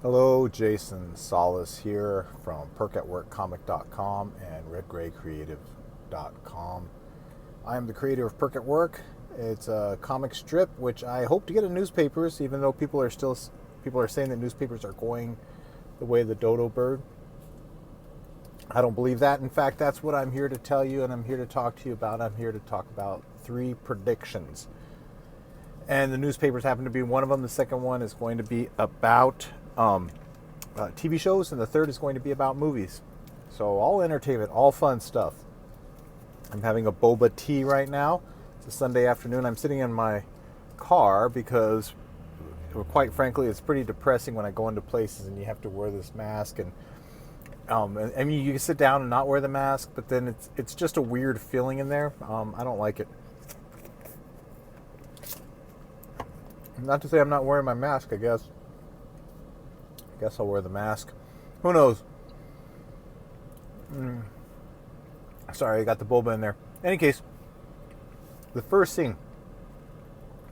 Hello, Jason Solis here from perkatworkcomic.com and redgraycreative.com. I am the creator of Perk at Work. It's a comic strip which I hope to get in newspapers, even though people are saying that newspapers are going the way of the dodo bird. I don't believe that. In fact, that's what I'm here to tell you and I'm here to talk to you about. I'm here to talk about 3 predictions. And the newspapers happen to be one of them. The second one is going to be about TV shows, and the third is going to be about movies. So all entertainment, all fun stuff. I'm having a boba tea right now. It's a Sunday afternoon. I'm sitting in my car because, quite frankly, it's pretty depressing when I go into places and you have to wear this mask. And I mean, you can sit down and not wear the mask, but then it's just a weird feeling in there. I don't like it. Not to say I'm not wearing my mask, I guess I'll wear the mask. Who knows? Sorry, I got the boba in there. In any case, the first thing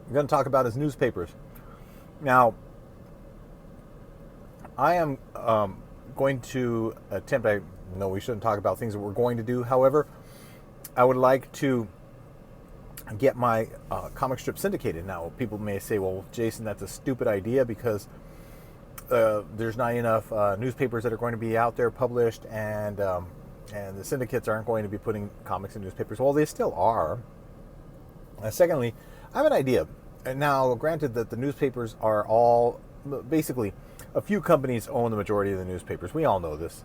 I'm going to talk about is newspapers. Now, I am going to attempt, I know we shouldn't talk about things that we're going to do. However, I would like to get my comic strip syndicated. Now, people may say, well, Jason, that's a stupid idea because there's not enough newspapers that are going to be out there published, and the syndicates aren't going to be putting comics in newspapers. Well, they still are. Secondly, I have an idea. And now, granted that the newspapers are all, basically, a few companies own the majority of the newspapers. We all know this.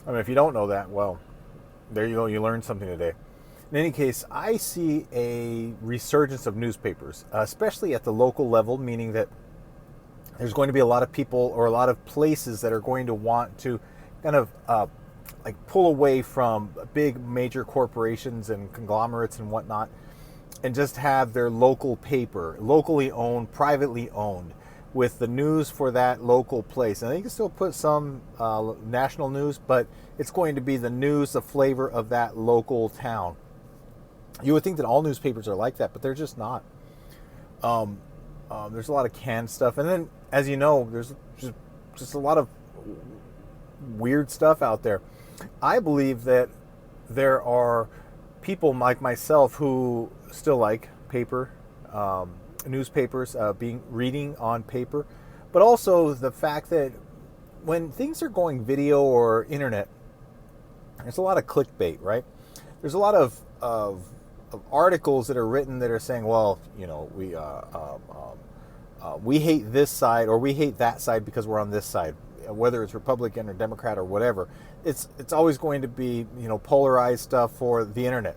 I mean, if you don't know that, well, there you go. You learned something today. In any case, I see a resurgence of newspapers, especially at the local level, meaning that there's going to be a lot of people or a lot of places that are going to want to kind of like pull away from big major corporations and conglomerates and whatnot, and just have their local paper, locally owned, privately owned, with the news for that local place. And they can still put some national news, but it's going to be the news, the flavor of that local town. You would think that all newspapers are like that, but they're just not. There's a lot of canned stuff. And then, as you know, there's just a lot of weird stuff out there. I believe that there are people like myself who still like paper, newspapers, reading on paper, but also the fact that when things are going video or internet, there's a lot of clickbait, right? There's a lot of articles that are written that are saying, well, you know, we hate this side or we hate that side because we're on this side, whether it's Republican or Democrat or whatever. It's always going to be, you know, polarized stuff for the internet.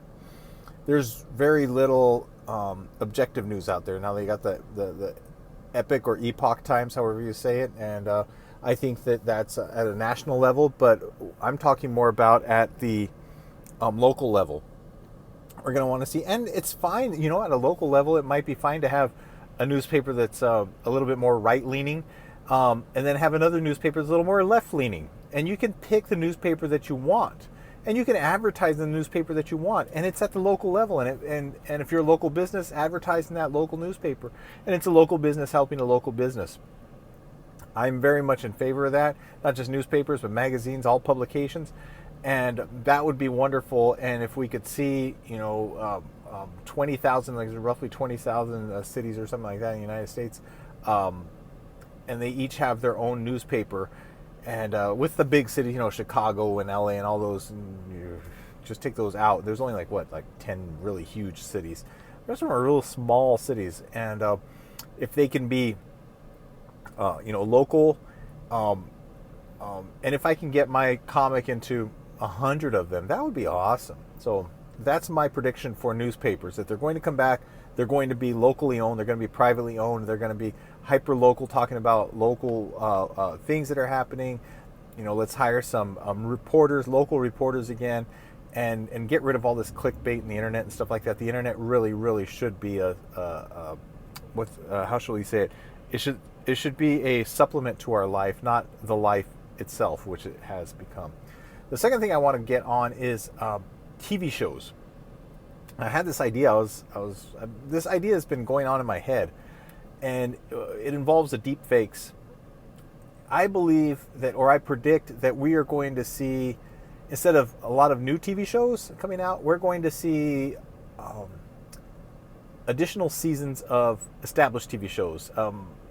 There's very little objective news out there. Now they got the Epic or Epoch Times, however you say it, and I think that's at a national level, but I'm talking more about at the local level. We're going to want to see, and it's fine, you know, at a local level, it might be fine to have a newspaper that's a little bit more right-leaning, and then have another newspaper that's a little more left-leaning. And you can pick the newspaper that you want, and you can advertise the newspaper that you want, and it's at the local level. And if you're a local business, advertise in that local newspaper, and it's a local business helping a local business. I'm very much in favor of that, not just newspapers, but magazines, all publications. And that would be wonderful. And if we could see, you know, 20,000, like roughly 20,000 cities or something like that in the United States, and they each have their own newspaper. And with the big cities, you know, Chicago and LA and all those, and you just take those out. There's only like 10 really huge cities. There's some real small cities. And if they can be, you know, local, and if I can get my comic into 100 of them, that would be awesome. So that's my prediction for newspapers, that they're going to come back. They're going to be locally owned. They're going to be privately owned. They're going to be hyper local, talking about local things that are happening. You know, let's hire some reporters, local reporters again, and get rid of all this clickbait in the internet and stuff like that. The internet really should be how shall we say it? It should be a supplement to our life, not the life itself, which it has become. The second thing I want to get on is TV shows. I had this idea. This idea has been going on in my head, and it involves the deep fakes I believe that, or I predict that we are going to see, instead of a lot of new TV shows coming out, we're going to see um, additional seasons of established TV shows.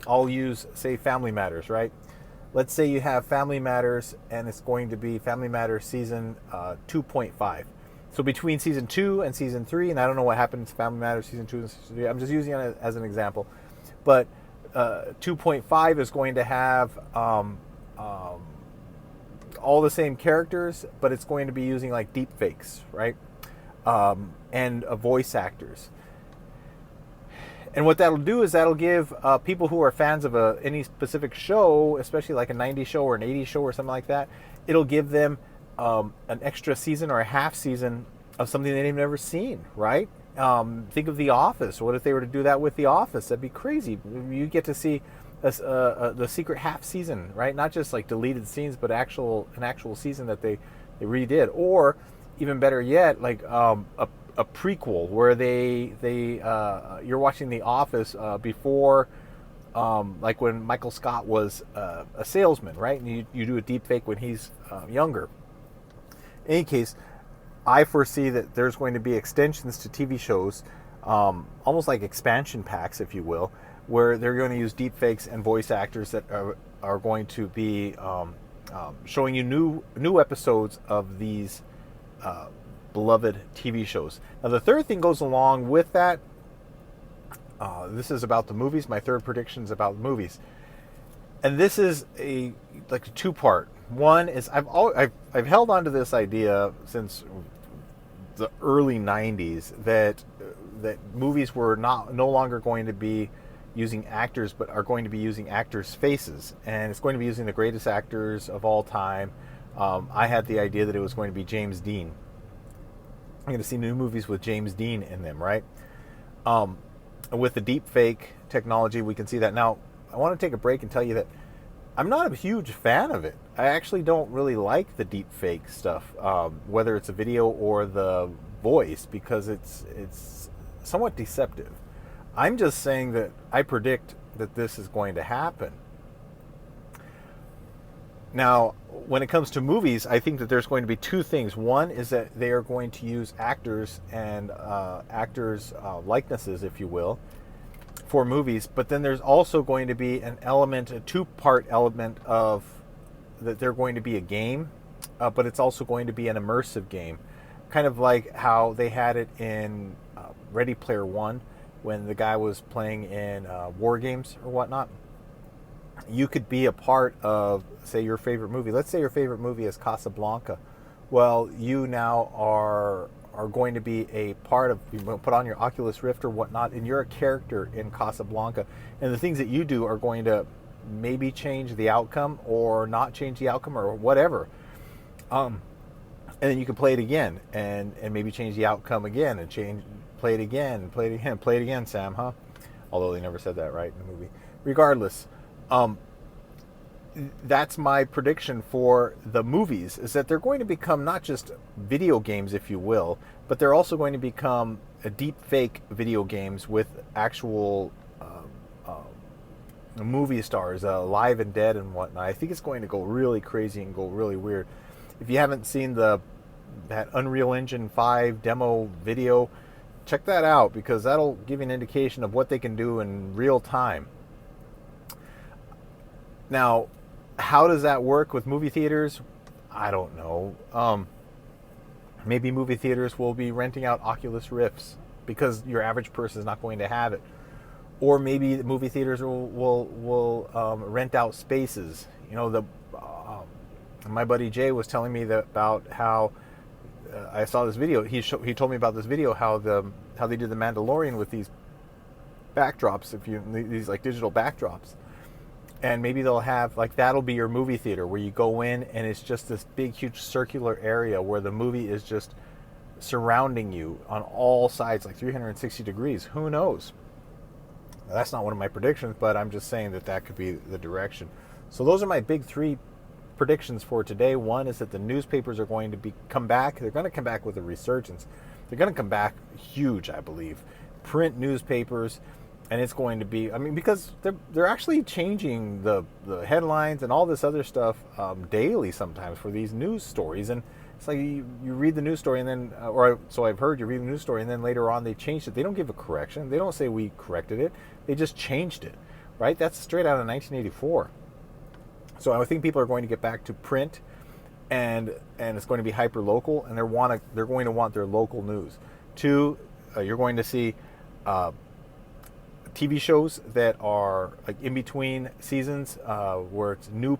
I'll use, say, Family Matters, right? Let's say you have Family Matters, and it's going to be Family Matters season 2.5. So between season 2 and season 3, and I don't know what happened to Family Matters season 2 and season 3, I'm just using it as an example. But 2.5 is going to have all the same characters, but it's going to be using like deep fakes, right? And voice actors. And what that'll do is that'll give people who are fans of any specific show, especially like a 90s show or an 80s show or something like that, it'll give them an extra season or a half season of something they've never seen, right? Think of The Office. What if they were to do that with The Office? That'd be crazy. You get to see the secret half season, right? Not just like deleted scenes, but an actual season that they redid. Or even better yet, like a prequel where you're watching The Office before, like when Michael Scott was a salesman, right? And you do a deep fake when he's younger. In any case, I foresee that there's going to be extensions to TV shows, almost like expansion packs, if you will, where they're going to use deep fakes and voice actors that are going to be showing you new episodes of these beloved TV shows. Now, the third thing goes along with that. This is about the movies. My third prediction is about movies, and this is a two-part. One is I've held on to this idea since the early '90s that movies were no longer going to be using actors, but are going to be using actors' faces, and it's going to be using the greatest actors of all time. I had the idea that it was going to be James Dean. I'm going to see new movies with James Dean in them, right? With the deep fake technology, we can see that. Now, I want to take a break and tell you that I'm not a huge fan of it. I actually don't really like the deep fake stuff, whether it's a video or the voice, because it's somewhat deceptive. I'm just saying that I predict that this is going to happen. Now, when it comes to movies, I think that there's going to be two things. One is that they are going to use actors and actors' likenesses, if you will, for movies. But then there's also going to be a two-part element of that they're going to be a game, but it's also going to be an immersive game. Kind of like how they had it in Ready Player One, when the guy was playing in war games or whatnot. You could be a part of, say, your favorite movie. Let's say your favorite movie is Casablanca. Well, you now are going to be a part of, you put on your Oculus Rift or whatnot, and you're a character in Casablanca. And the things that you do are going to maybe change the outcome or not change the outcome or whatever. And then you can play it again and maybe change the outcome again and play it again, Sam, huh? Although they never said that, right, in the movie. Regardless, that's my prediction for the movies, is that they're going to become not just video games, if you will, but they're also going to become a deep fake video games with actual movie stars, live and dead and whatnot. I think it's going to go really crazy and go really weird. If you haven't seen that Unreal Engine 5 demo video, check that out, because that'll give you an indication of what they can do in real time. Now, how does that work with movie theaters? I don't know. Maybe movie theaters will be renting out Oculus Rifts because your average person is not going to have it. Or maybe the movie theaters will rent out spaces. You know, my buddy Jay was telling me about how I saw this video. He told me about this video how they did The Mandalorian with these backdrops, these like digital backdrops. And maybe they'll have, like, that'll be your movie theater where you go in and it's just this big, huge circular area where the movie is just surrounding you on all sides, like 360 degrees. Who knows? Now, that's not one of my predictions, but I'm just saying that could be the direction. So those are my big three predictions for today. One is that the newspapers are going to come back. They're going to come back with a resurgence. They're going to come back huge, I believe. Print newspapers. And it's going to be, I mean, because they're actually changing the headlines and all this other stuff daily sometimes for these news stories. And it's like you read the news story and then, so I've heard, you read the news story and then later on they changed it. They don't give a correction. They don't say we corrected it. They just changed it, right? That's straight out of 1984. So I think people are going to get back to print, and it's going to be hyper local, and they're going to want their local news. Two, you're going to see TV shows that are like in between seasons, where it's new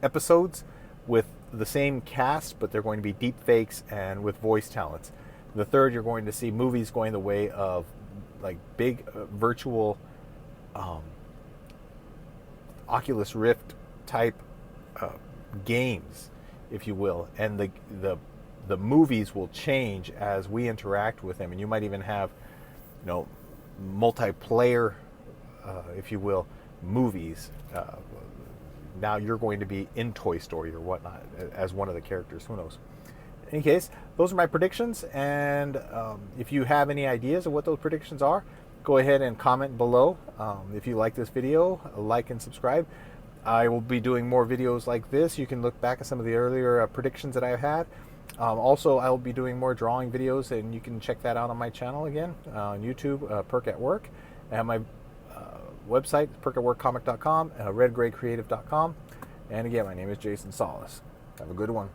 episodes with the same cast, but they're going to be deep fakes and with voice talents. The third, you're going to see movies going the way of like big virtual Oculus Rift type games, if you will, and the movies will change as we interact with them, and you might even have, multiplayer, if you will, movies. Now you're going to be in Toy Story or whatnot as one of the characters. Who knows? In any case, those are my predictions, and if you have any ideas of what those predictions are, go ahead and comment below. If you like this video, like and subscribe. I will be doing more videos like this. You can look back at some of the earlier predictions that I've had. Also, I will be doing more drawing videos, and you can check that out on my channel again on YouTube, Perk at Work. I have my website, perkatworkcomic.com, redgraycreative.com. And again, my name is Jason Solis. Have a good one.